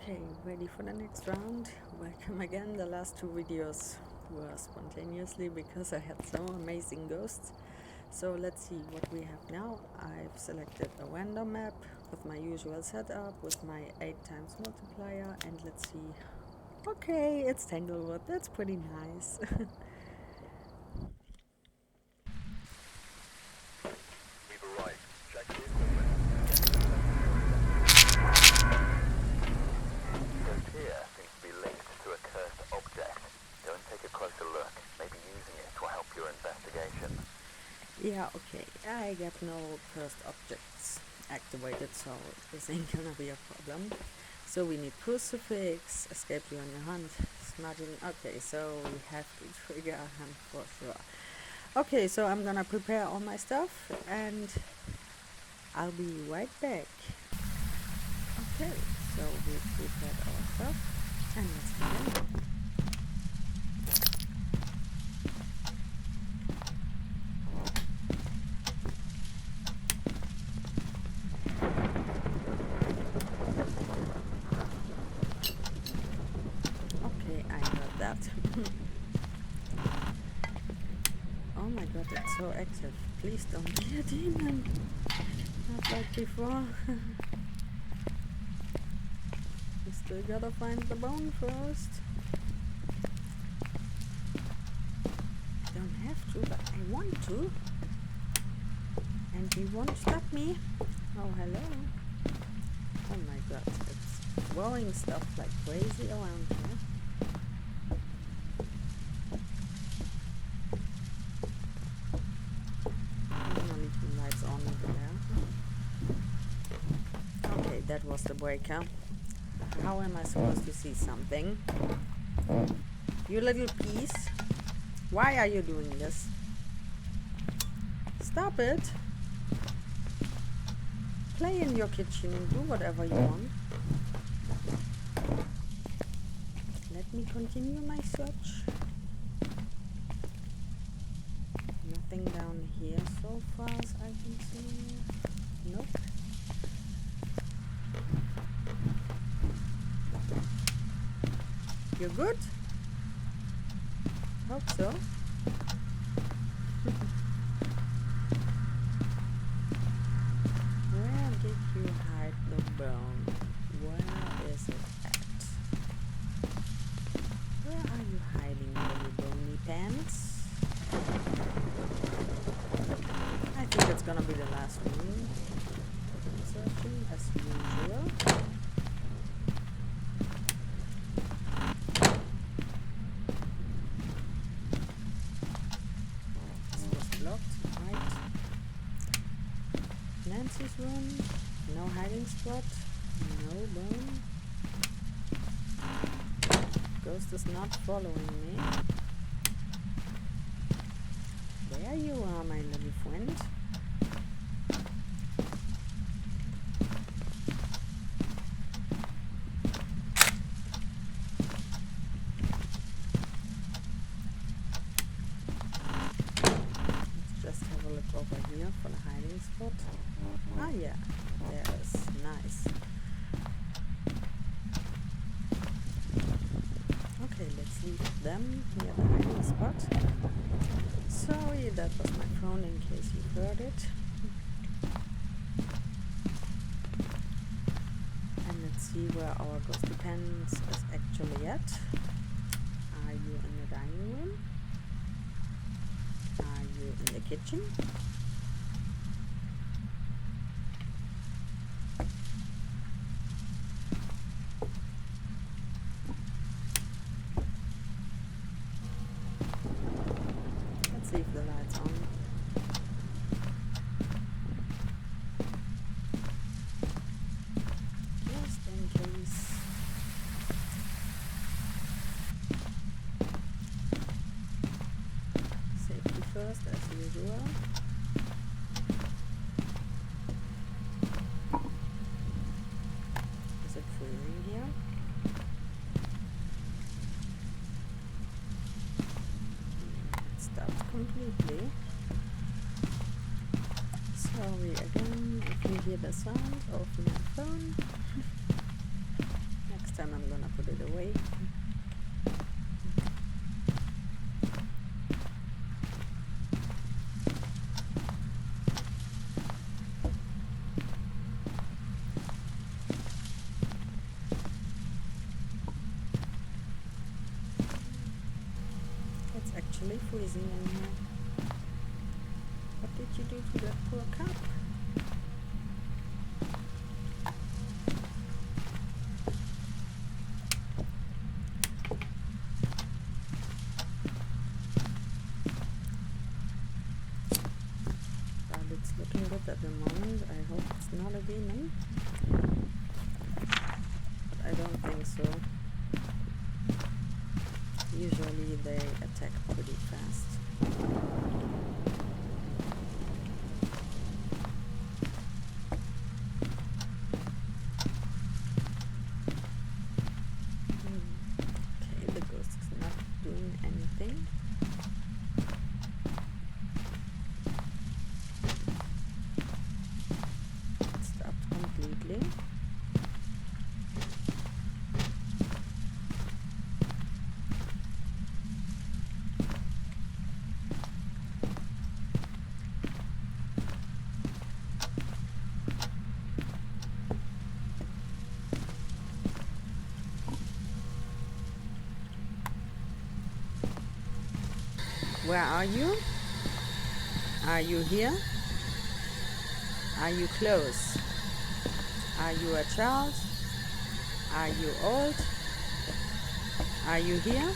Okay, ready for the next round? Welcome again. The last two videos were spontaneously because I had so amazing ghosts. So let's see what we have now. I've selected a random map with my usual setup with my 8x multiplier, and let's see. Okay, it's Tanglewood. That's pretty nice. Yeah, okay, I got no cursed objects activated, so this ain't gonna be a problem. So we need crucifix, escape you on your hunt, smudging. Okay, so we have to trigger a hunt for sure. Okay, so I'm gonna prepare all my stuff and I'll be right back. Okay, so we've prepared our stuff and let's begin. Oh my god, it's so active. Please don't be a demon. Not like before. We still gotta find the bone first. I don't have to, but I want to. And he won't stop me. Oh, hello. Oh my god, it's throwing stuff like crazy around here. Okay, that was the breaker. How am I supposed to see something? You little piece. Why are you doing this? Stop it. Play in your kitchen and do whatever you want. Let me continue my search. Nothing down here so far as I can see. Nope. You're good? Hope so. Where did you hide the bone? Where is it at? Where are you hiding, little bony pants? I think it's gonna be the last room. Searching as usual. Nancy's room, no hiding spot, no bone. Ghost is not following me. There you are, my little friend. Let's just have a look over here for the hiding spot. Ah yeah, there is. Nice. Okay, let's leave them near the hiding spot. Sorry, that was my phone in case you heard it. And let's see where our ghostly pants is actually at. Are you in the dining room? Are you in the kitchen? See if the light's on. Just in case. Safety first, as usual. Is it freezing here? Completely. Sorry again if you hear the sound of my phone. Next time away. It's actually freezing in here. What did you do to that poor cup? Well, it's looking good at the moment. I hope it's not a demon. But I don't think so. Usually they attack pretty fast. Okay, the ghost is not doing anything. It stopped completely. Where are you? Are you here? Are you close? Are you a child? Are you old? Are you here?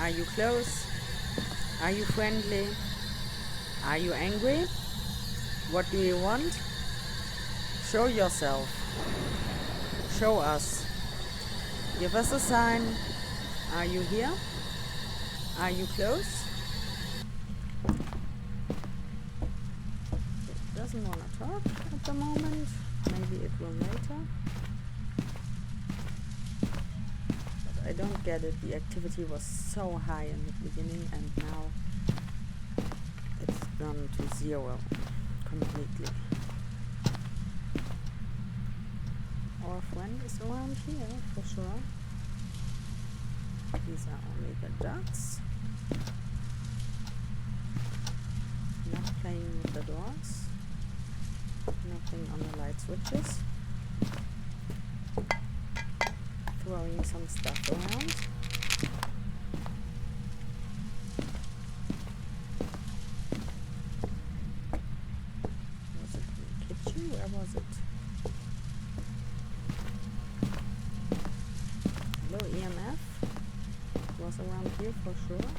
Are you close? Are you friendly? Are you angry? What do you want? Show yourself. Show us. Give us a sign. Are you here? Are you close? It doesn't want to talk at the moment. Maybe it will later. But I don't get it. The activity was so high in the beginning and now it's gone to 0 completely. Our friend is around here for sure. These are only the ducks. Not playing with the doors. Nothing on the light switches. Throwing some stuff around. Was it in the kitchen? Where was it? Hello, EMF. Was around here for sure.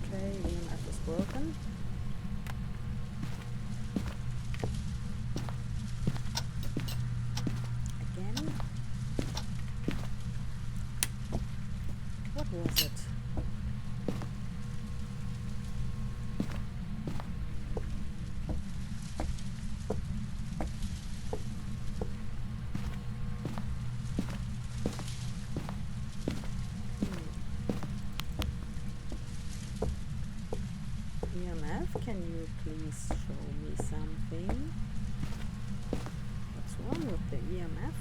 Okay, EMF is broken. Again. What was it? EMF, can you please show me something? What's wrong with the EMF?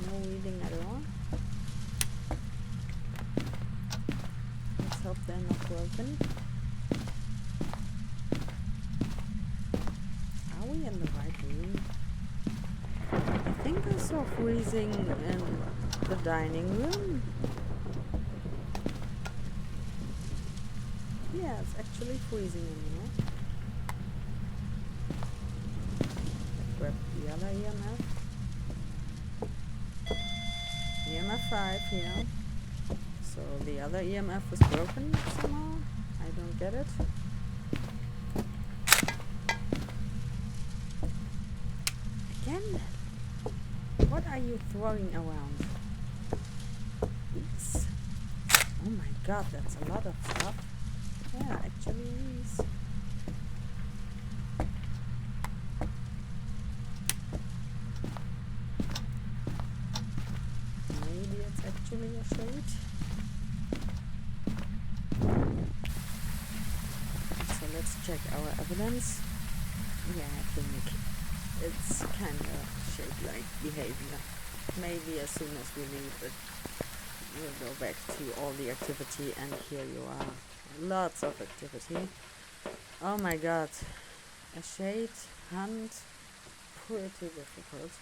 No reading at all. Let's hope they're not broken. Are we in the right room? I think I saw freezing in the dining room. Yeah, it's actually freezing in here. Grab the other EMF. EMF 5 here. So the other EMF was broken somehow. I don't get it. Again? What are you throwing around? These? Oh my god, that's a lot of stuff. Yeah, actually it is. Maybe it's actually a shade. So let's check our evidence. Yeah, I think it's kind of shade-like behavior. Maybe as soon as we leave it, we'll go back to all the activity, and here you are. Lots of activity. Oh my god. A shade hunt, pretty difficult,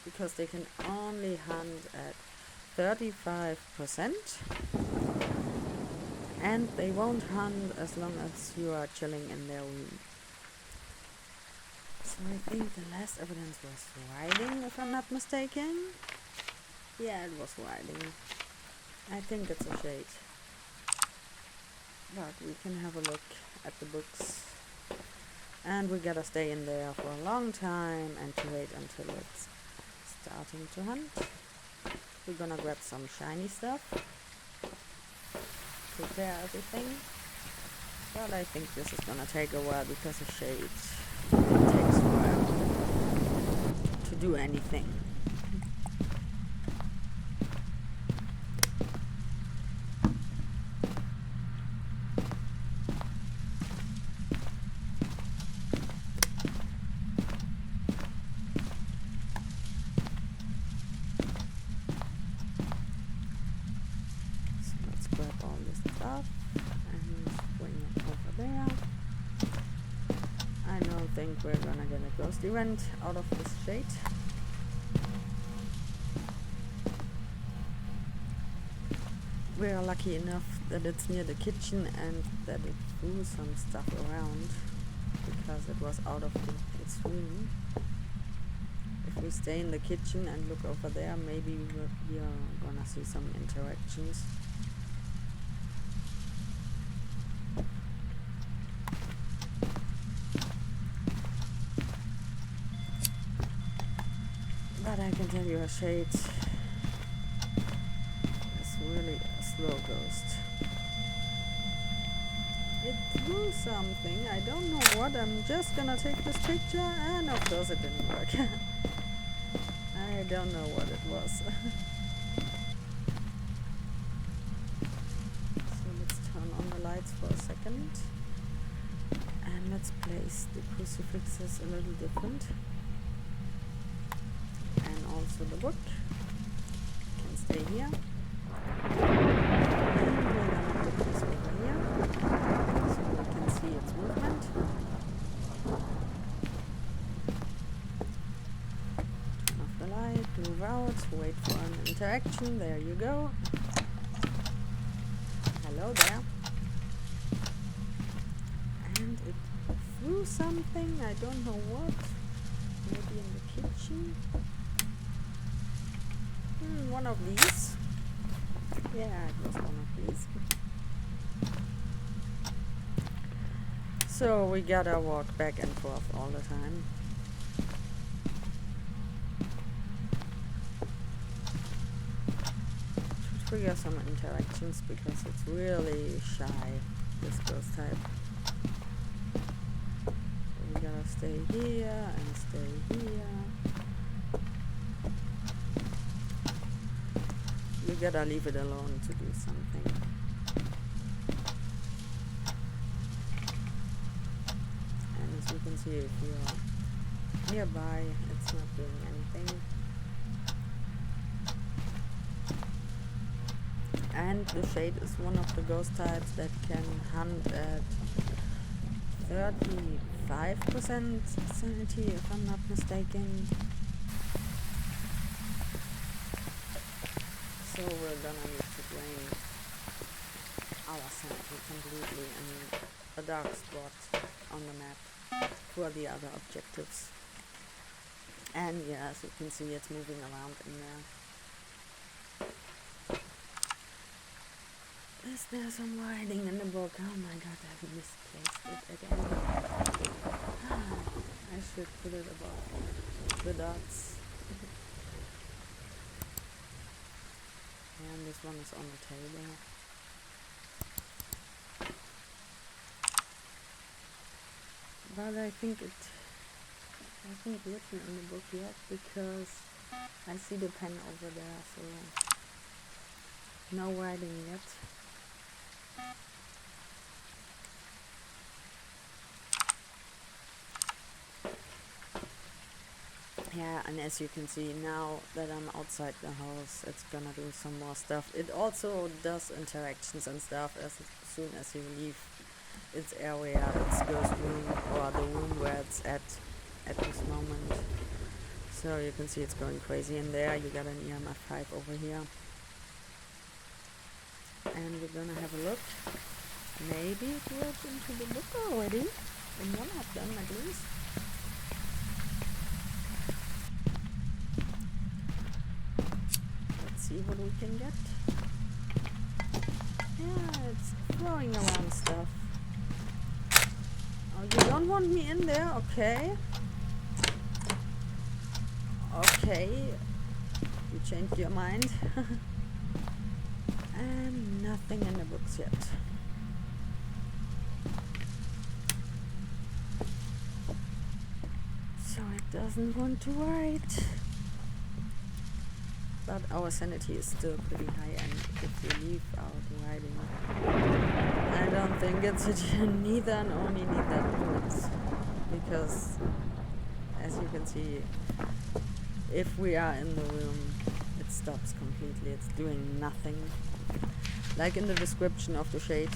because they can only hunt at 35%, and they won't hunt as long as you are chilling in their room. So I think the last evidence was riding, if I'm not mistaken. Yeah, it was riding. I think it's a shade. But we can have a look at the books. And we gotta stay in there for a long time and to wait until it's starting to hunt. We're gonna grab some shiny stuff. Prepare everything. But I think this is gonna take a while because a shade takes a while to do anything. We're gonna get a ghost event out of this shade. We are lucky enough that it's near the kitchen and that it threw some stuff around because it was out of its room. If we stay in the kitchen and look over there, maybe we are gonna see some interactions. But I can tell you a shade is really a slow ghost. It threw something, I don't know what. I'm just gonna take this picture, and of course it didn't work. I don't know what it was. So let's turn on the lights for a second. And let's place the crucifixes a little different. Also the book can stay here. And we're gonna put this over here so we can see its movement. Turn off the light, move out, wait for an interaction. There you go. Hello there. And it threw something, I don't know what. Maybe in the kitchen. One of these. Yeah, it was one of these. So we gotta walk back and forth all the time. To trigger some interactions because it's really shy, this ghost type. So we gotta stay here and stay here. You gotta leave it alone to do something. And as you can see, if you're nearby, it's not doing anything. And the shade is one of the ghost types that can hunt at 35% sanity, if I'm not mistaken. So we're gonna need to drain our sanity completely in a dark spot on the map for the other objectives. And yeah, as you can see, it's moving around in there. Is there some writing in the book? Oh my god, I've misplaced it again. I should put it above the dots. And this one is on the table. But I think it hasn't written in the book yet because I see the pen over there, so no writing yet. Yeah, and as you can see now that I'm outside the house, it's gonna do some more stuff. It also does interactions and stuff as soon as you leave its area, its ghost room, or the room where it's at this moment. So you can see it's going crazy in there. You got an EMF 5 over here. And we're gonna have a look. Maybe it wrote into the book already, in one of them at least. Let's see what we can get. Yeah, it's throwing around stuff. Oh, you don't want me in there? Okay. Okay. You changed your mind. And nothing in the books yet. So it doesn't want to write. But our sanity is still pretty high, and if we leave out writing, I don't think it's a neither and only need that points. Because as you can see, if we are in the room, it stops completely. It's doing nothing. Like in the description of the shade.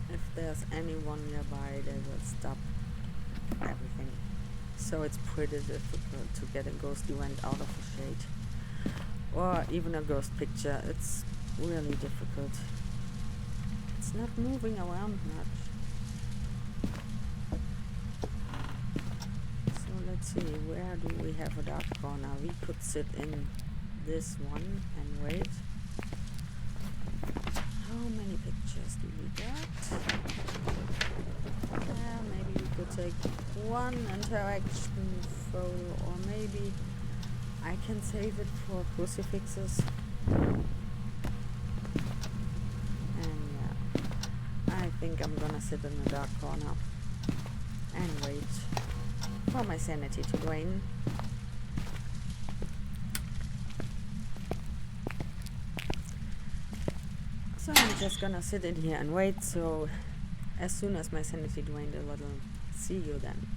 If there's anyone nearby, they will stop everything. So it's pretty difficult to get a ghost event out of a shade. Or even a ghost picture. It's really difficult. It's not moving around much. So let's see, where do we have a dark corner? We could sit in this one and wait. How many pictures do we get? Maybe we could take one interaction photo, or maybe I can save it for crucifixes. And yeah, I think I'm gonna sit in the dark corner and wait for my sanity to drain. So I'm just gonna sit in here and wait, so as soon as my sanity drained a little, see you then.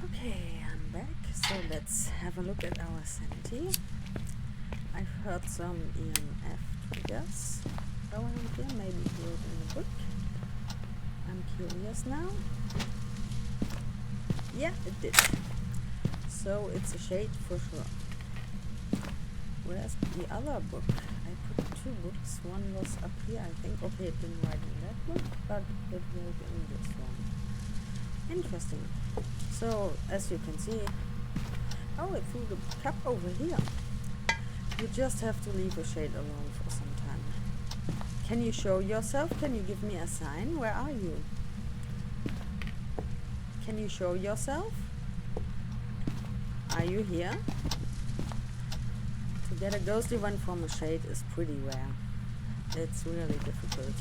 Okay, I'm back, so let's have a look at our sanity. I've heard some EMF triggers around here, maybe here in the book. I'm curious now. Yeah, it did. So it's a shade for sure. Where's the other book? I put 2 books. One was up here, I think. Okay, it didn't write in that book, but it wrote in this one. Interesting. So, as you can see... Oh, it threw the cup over here. You just have to leave a shade alone for some time. Can you show yourself? Can you give me a sign? Where are you? Can you show yourself? Are you here? To get a ghost event from a shade is pretty rare. It's really difficult.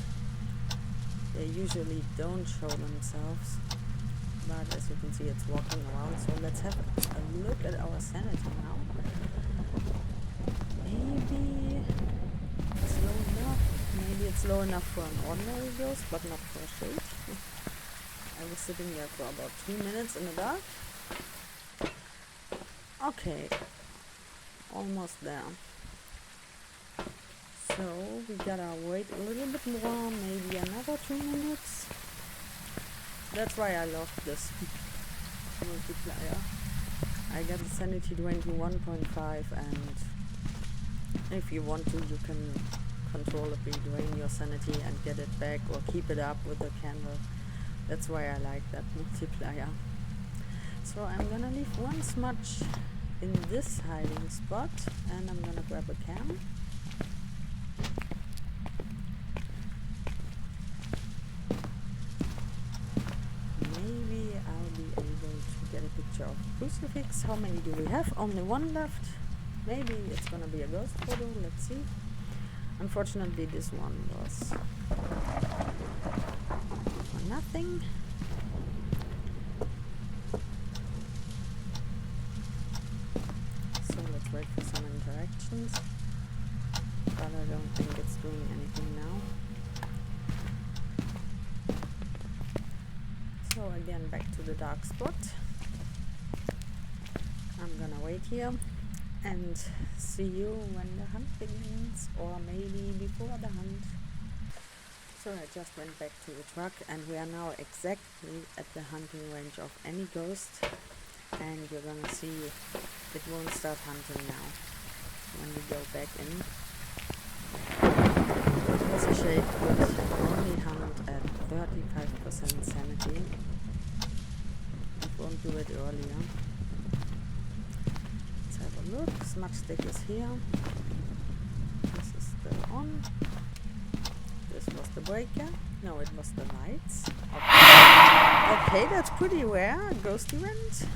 They usually don't show themselves. But as you can see, it's walking around. So let's have a look at our sanity now. Maybe it's low enough. Maybe it's low enough for an ordinary ghost, but not for a shade. I was sitting there for about 2 minutes in the dark. Okay, almost there. So we gotta wait a little bit more, maybe another 2 minutes. That's why I love this multiplier. I got the sanity drain to 1.5, and if you want to, you can controllably drain your sanity and get it back, or keep it up with a candle. That's why I like that multiplier. So I'm gonna leave one smudge in this hiding spot, and I'm gonna grab a cam. Maybe I'll be able to get a picture of crucifix. How many do we have? Only one left. Maybe it's gonna be a ghost photo. Let's see. Unfortunately, this one was for nothing. So let's wait for some interactions. But I don't think it's doing anything now. again back to the dark spot. I'm gonna wait here and see you when the hunt begins, or maybe before the hunt. So I just went back to the truck and we are now exactly at the hunting range of any ghost, and you're gonna see it won't start hunting now when we go back in. It was a shade could only hunt at 35% sanity. It won't do it earlier. Let's have a look. Smudge stick is here. This is still on. This was the breaker. No, it was the lights. Okay, that's pretty rare. Ghost event.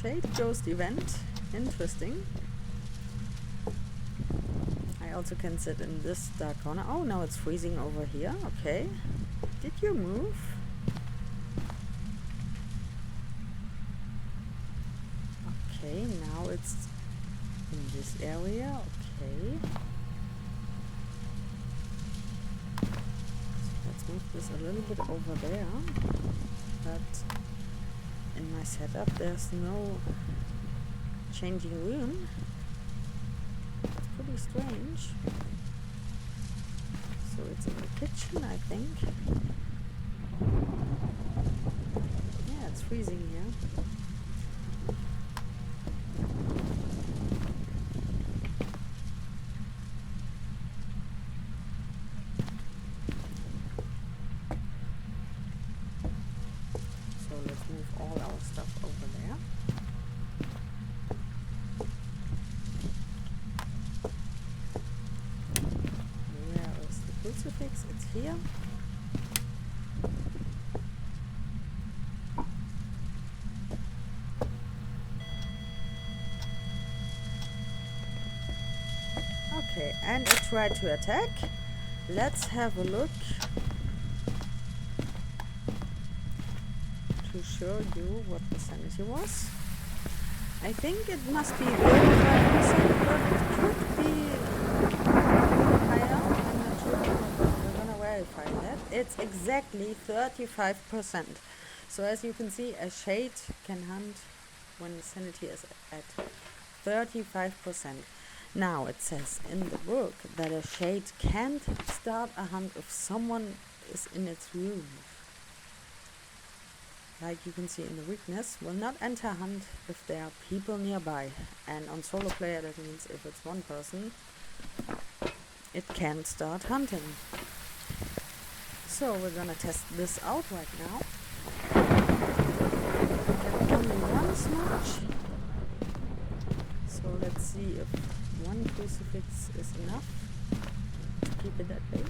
Shade ghost event. Interesting. I also can sit in this dark corner. Oh, now it's freezing over here. Okay. Did you move? Okay, now it's in this area. Okay. Let's move this a little bit over there. But in my setup there's no changing room. It's pretty strange. So it's in the kitchen, I think. Yeah, it's freezing here. So let's move all our stuff over there. Where is the crucifix? It's here. Okay, and it tried to attack. Let's have a look to show you what the sanity was. I think it must be 35%, but it could be higher. I'm not sure. We're gonna verify that. It's exactly 35%. So as you can see, a shade can hunt when the sanity is at 35%. Now it says in the book that a shade can't start a hunt if someone is in its room. Like you can see in the weakness, will not enter hunt if there are people nearby. And on solo player that means if it's one person, it can't start hunting. So we're gonna test this out right now. Only one smudge. So let's see if one crucifix is enough to keep it at bay.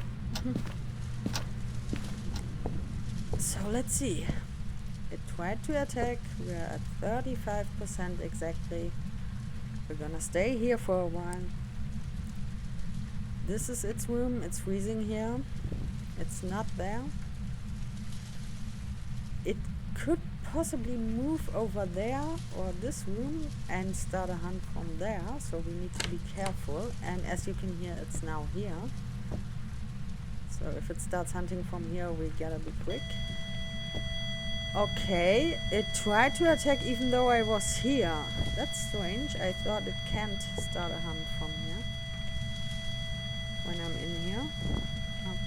So let's see. It tried to attack. We're at 35% exactly. We're gonna stay here for a while. This is its room. It's freezing here. It's not there. It could possibly move over there or this room and start a hunt from there, so we need to be careful. And as you can hear, it's now here. So if it starts hunting from here, we gotta be quick. Okay, it tried to attack even though I was here. That's strange. I thought it can't start a hunt from here when I'm in here.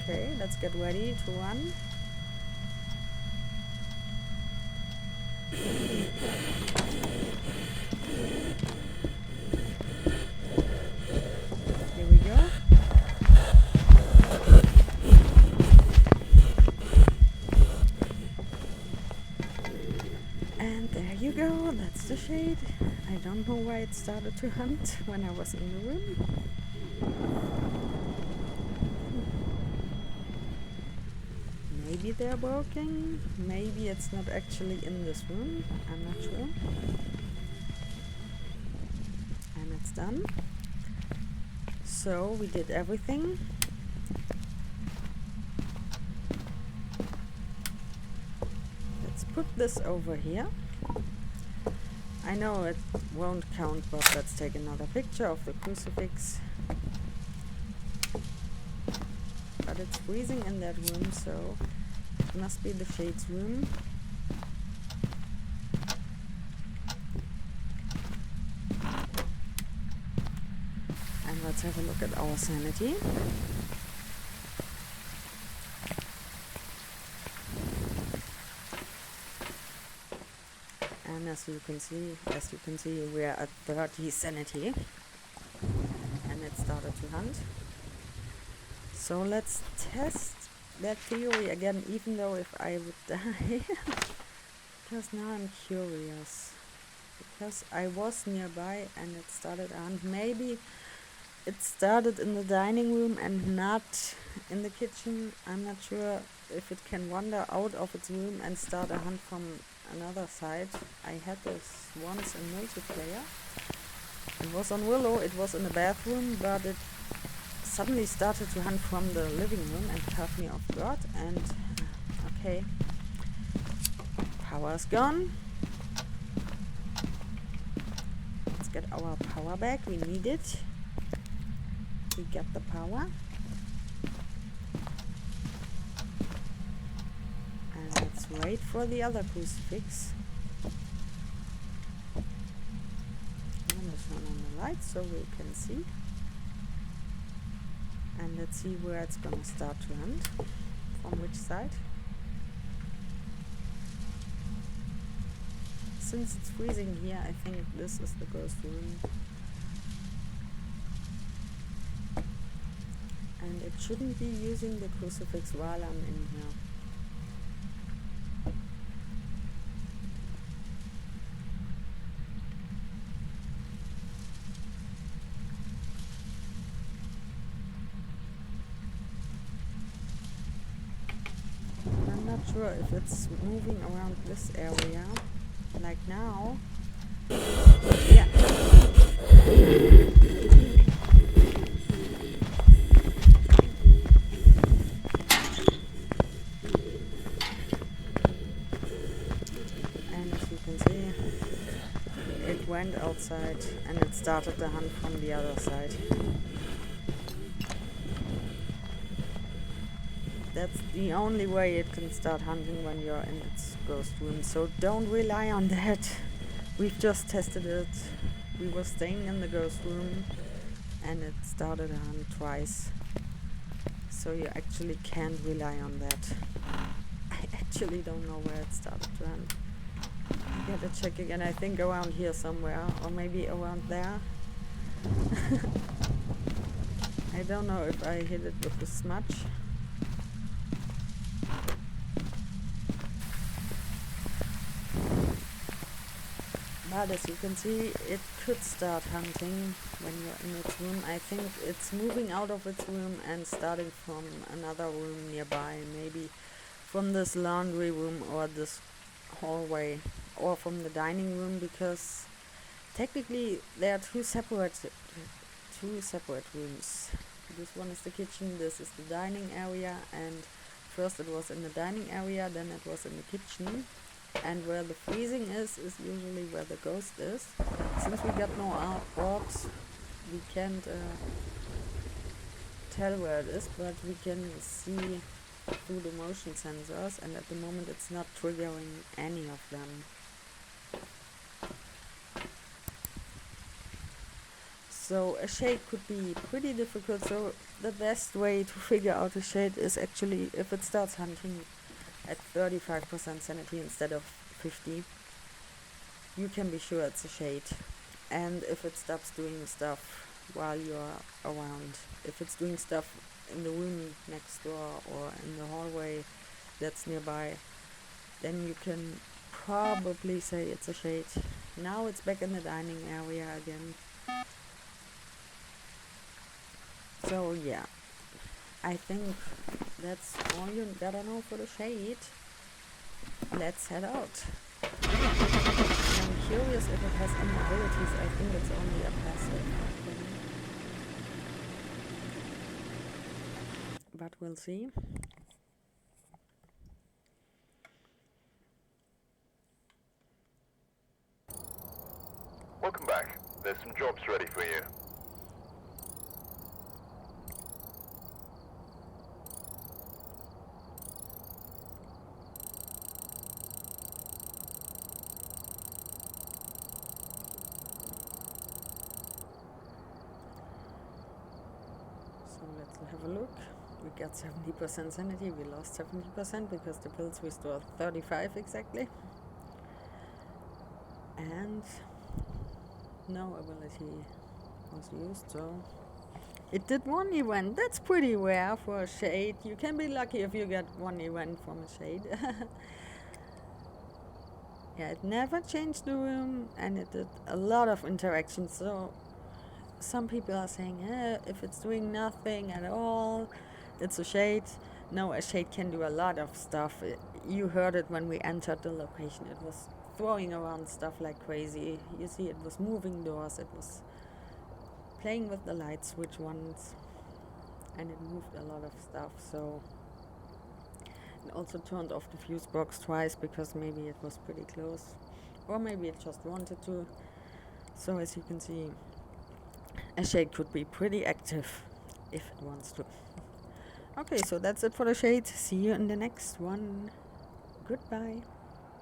Okay, let's get ready to run. Here we go. And there you go, that's the shade. I don't know why it started to hunt when I was in the room. Maybe they're broken, maybe it's not actually in this room, I'm not sure. And it's done. So we did everything. Let's put this over here. I know it won't count, but let's take another picture of the crucifix. But it's freezing in that room, so It must be the Shade's room. And let's have a look at our sanity. And as you can see, we are at 30 sanity. And it started to hunt. So let's test that theory again, even though if I would die. Because now I'm curious. Because I was nearby and it started a hunt. Maybe it started in the dining room and not in the kitchen. I'm not sure if it can wander out of its room and start a hunt from another side. I had this once in multiplayer. It was on Willow, it was in the bathroom, but it suddenly started to hunt from the living room and caught me off guard. And okay, power's gone. Let's get our power back, we need it. We get the power. And let's wait for the other crucifix. I'm gonna turn on the light so we can see. And let's see where it's gonna start to hunt. From which side. Since it's freezing here, I think this is the ghost room. And it shouldn't be using the crucifix while I'm in here. I'm not sure if it's moving around this area. Like now. Yeah. And as you can see, it went outside and it started the hunt from the other side. That's the only way it can start hunting when you're in its ghost room, so don't rely on that. We've just tested it. We were staying in the ghost room and it started a hunt twice. So you actually can't rely on that. I actually don't know where it started to hunt. I gotta check again, I think around here somewhere, or maybe around there. I don't know if I hit it with the smudge. But as you can see, it could start hunting when you're in its room. I think it's moving out of its room and starting from another room nearby. Maybe from this laundry room or this hallway or from the dining room, because technically there are two separate rooms. This one is the kitchen, this is the dining area, and first it was in the dining area, then it was in the kitchen. And where the freezing is usually where the ghost is. Since we got no orbs, we can't tell where it is, but we can see through the motion sensors, and at the moment it's not triggering any of them. So a shade could be pretty difficult, so the best way to figure out a shade is actually if it starts hunting at 35% sanity instead of 50, you can be sure it's a shade. And if it stops doing stuff while you're around, if it's doing stuff in the room next door or in the hallway that's nearby, then you can probably say it's a shade. Now it's back in the dining area again. So yeah, I think that's all you gotta know for the shade. Let's head out. I'm curious if it has any abilities. I think it's only a passive thing. But we'll see. Welcome back. There's some jobs ready for you. So let's have a look. We got 70% sanity, we lost 70% because the pills restored 35 exactly. And no ability was used, so it did one event. That's pretty rare for a shade. You can be lucky if you get one event from a shade. Yeah, it never changed the room, and it did a lot of interactions. So some people are saying, if it's doing nothing at all, it's a shade. No, a shade can do a lot of stuff. You heard it when we entered the location. It was throwing around stuff like crazy. You see, it was moving doors. It was playing with the light switch ones, and it moved a lot of stuff. So it also turned off the fuse box twice because maybe it was pretty close, or maybe it just wanted to. So as you can see, a shade could be pretty active if it wants to. Okay, so that's it for the shade. See you in the next one. Goodbye.